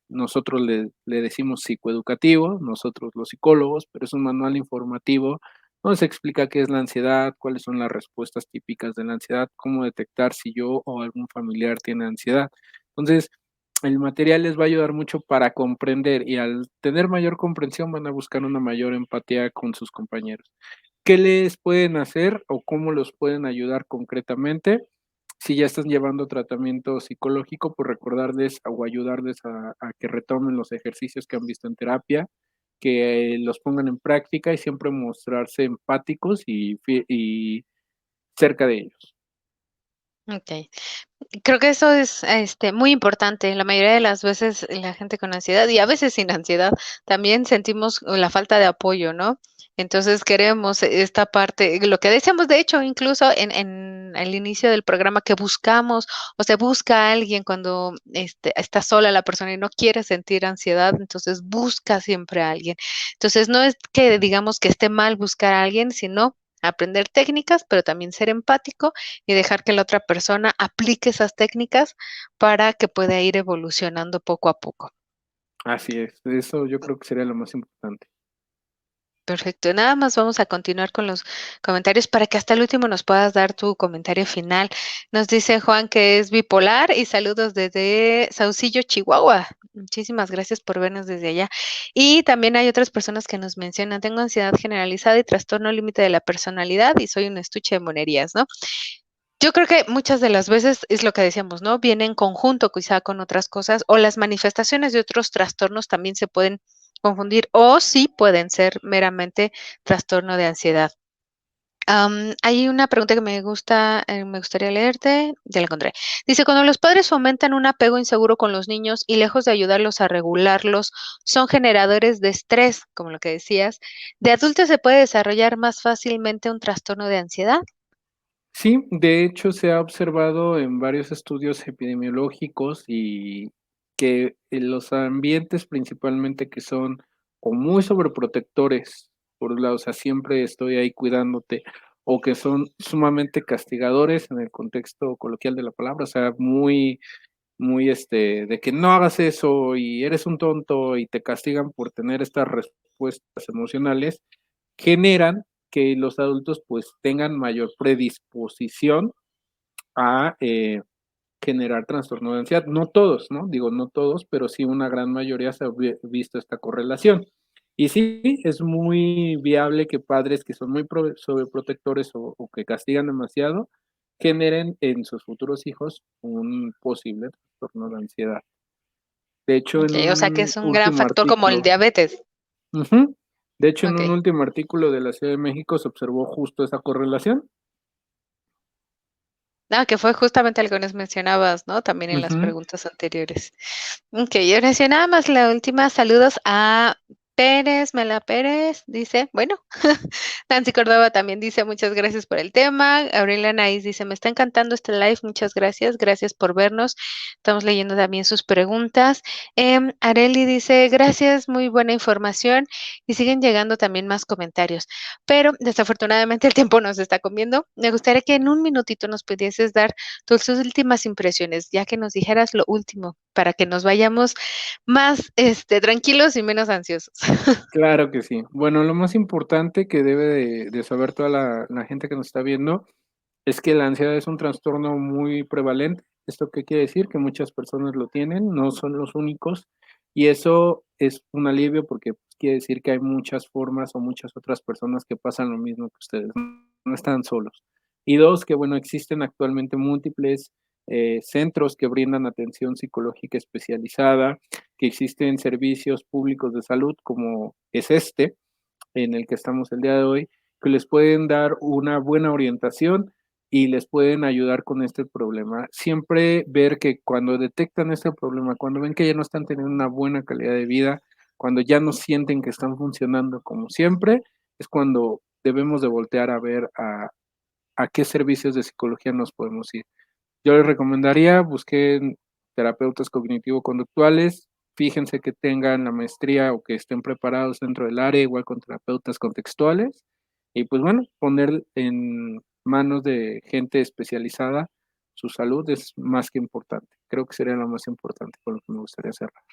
nosotros le decimos psicoeducativo, nosotros los psicólogos, pero es un manual informativo donde se explica qué es la ansiedad, cuáles son las respuestas típicas de la ansiedad, cómo detectar si yo o algún familiar tiene ansiedad. Entonces, el material les va a ayudar mucho para comprender y al tener mayor comprensión van a buscar una mayor empatía con sus compañeros. ¿Qué les pueden hacer o cómo los pueden ayudar concretamente? Si ya están llevando tratamiento psicológico, pues recordarles o ayudarles a que retomen los ejercicios que han visto en terapia, que los pongan en práctica y siempre mostrarse empáticos y cerca de ellos. Ok. Creo que eso es, muy importante. La mayoría de las veces la gente con ansiedad, y a veces sin ansiedad, también sentimos la falta de apoyo, ¿no? Entonces queremos esta parte, lo que decíamos, de hecho, incluso en el inicio del programa, que buscamos o se busca a alguien cuando, está sola la persona y no quiere sentir ansiedad, entonces busca siempre a alguien. Entonces, no es que digamos que esté mal buscar a alguien, sino aprender técnicas, pero también ser empático y dejar que la otra persona aplique esas técnicas para que pueda ir evolucionando poco a poco. Así es, eso yo creo que sería lo más importante. Perfecto. Nada más vamos a continuar con los comentarios para que hasta el último nos puedas dar tu comentario final. Nos dice Juan que es bipolar y saludos desde Saucillo, Chihuahua. Muchísimas gracias por vernos desde allá. Y también hay otras personas que nos mencionan, tengo ansiedad generalizada y trastorno límite de la personalidad y soy un estuche de monerías, ¿no? Yo creo que muchas de las veces es lo que decíamos, ¿no? Viene en conjunto quizá con otras cosas o las manifestaciones de otros trastornos también se pueden confundir o sí pueden ser meramente trastorno de ansiedad. Hay una pregunta que me gustaría leerte, ya la encontré. Dice, cuando los padres fomentan un apego inseguro con los niños y lejos de ayudarlos a regularlos, son generadores de estrés, como lo que decías, ¿de adultos se puede desarrollar más fácilmente un trastorno de ansiedad? Sí, de hecho se ha observado en varios estudios epidemiológicos y que en los ambientes principalmente que son o muy sobreprotectores, por un lado, o sea, siempre estoy ahí cuidándote, o que son sumamente castigadores en el contexto coloquial de la palabra, o sea, muy, de que no hagas eso y eres un tonto y te castigan por tener estas respuestas emocionales, generan que los adultos pues tengan mayor predisposición a generar trastorno de ansiedad. No todos, ¿no? Digo, no todos, pero sí una gran mayoría se ha visto esta correlación. Y sí, es muy viable que padres que son muy sobreprotectores o que castigan demasiado generen en sus futuros hijos un posible trastorno de ansiedad. De hecho, en Okey, o sea, que un es un gran último factor como el artículo, diabetes. ujú, de hecho, en un Okey. último artículo de la Ciudad de México se observó justo esa correlación. Que fue justamente algo que nos mencionabas, ¿no? También en las Ujú. preguntas anteriores. Okey, ahora sí, nada más la última, saludos a Pérez, Mela Pérez, dice, bueno, Nancy Córdoba también dice: "Muchas gracias por el tema". Gabriela Anaís dice: "Me está encantando este live, muchas gracias, gracias por vernos". Estamos leyendo también sus preguntas. Areli dice: "Gracias, muy buena información", y siguen llegando también más comentarios, pero desafortunadamente el tiempo nos está comiendo. Me gustaría que en un minutito nos pudieses dar tus últimas impresiones, ya que nos dijeras lo último, para que nos vayamos más, tranquilos y menos ansiosos. Claro que sí. Bueno, lo más importante que debe de saber toda la gente que nos está viendo es que la ansiedad es un trastorno muy prevalente. ¿Esto qué quiere decir? Que muchas personas lo tienen, no son los únicos, y eso es un alivio porque quiere decir que hay muchas formas o muchas otras personas que pasan lo mismo que ustedes, no están solos. Y 2, que bueno, existen actualmente múltiples, centros que brindan atención psicológica especializada, que existen servicios públicos de salud como es este, en el que estamos el día de hoy, que les pueden dar una buena orientación y les pueden ayudar con este problema. Siempre ver que cuando detectan este problema, cuando ven que ya no están teniendo una buena calidad de vida, cuando ya no sienten que están funcionando como siempre, es cuando debemos de voltear a ver a qué servicios de psicología nos podemos ir. Yo les recomendaría, busquen terapeutas cognitivo-conductuales, fíjense que tengan la maestría o que estén preparados dentro del área, igual con terapeutas contextuales, y pues bueno, poner en manos de gente especializada su salud es más que importante. Creo que sería lo más importante con lo que me gustaría cerrar.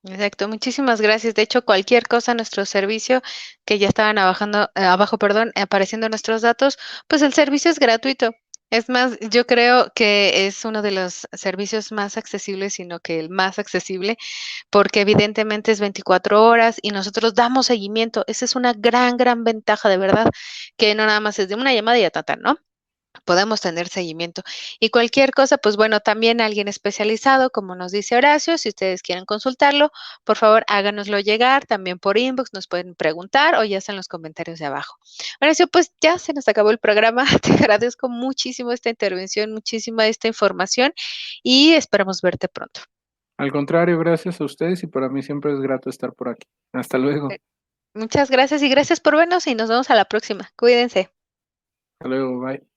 Exacto, muchísimas gracias. De hecho, cualquier cosa, nuestro servicio, que ya estaban abajo, perdón, apareciendo nuestros datos, pues el servicio es gratuito. Es más, yo creo que es uno de los servicios más accesibles, sino que el más accesible, porque evidentemente es 24 horas y nosotros damos seguimiento. Esa es una gran, gran ventaja, de verdad, que no nada más es de una llamada y ya, ta, ta, ¿no? podamos tener seguimiento. Y cualquier cosa, pues bueno, también alguien especializado, como nos dice Horacio, si ustedes quieren consultarlo, por favor háganoslo llegar, también por inbox nos pueden preguntar o ya sea en los comentarios de abajo. Horacio, pues ya se nos acabó el programa, te agradezco muchísimo esta intervención, muchísima esta información y esperamos verte pronto. Al contrario, gracias a ustedes y para mí siempre es grato estar por aquí. Hasta luego. Muchas gracias y gracias por vernos y nos vemos a la próxima. Cuídense. Hasta luego, bye.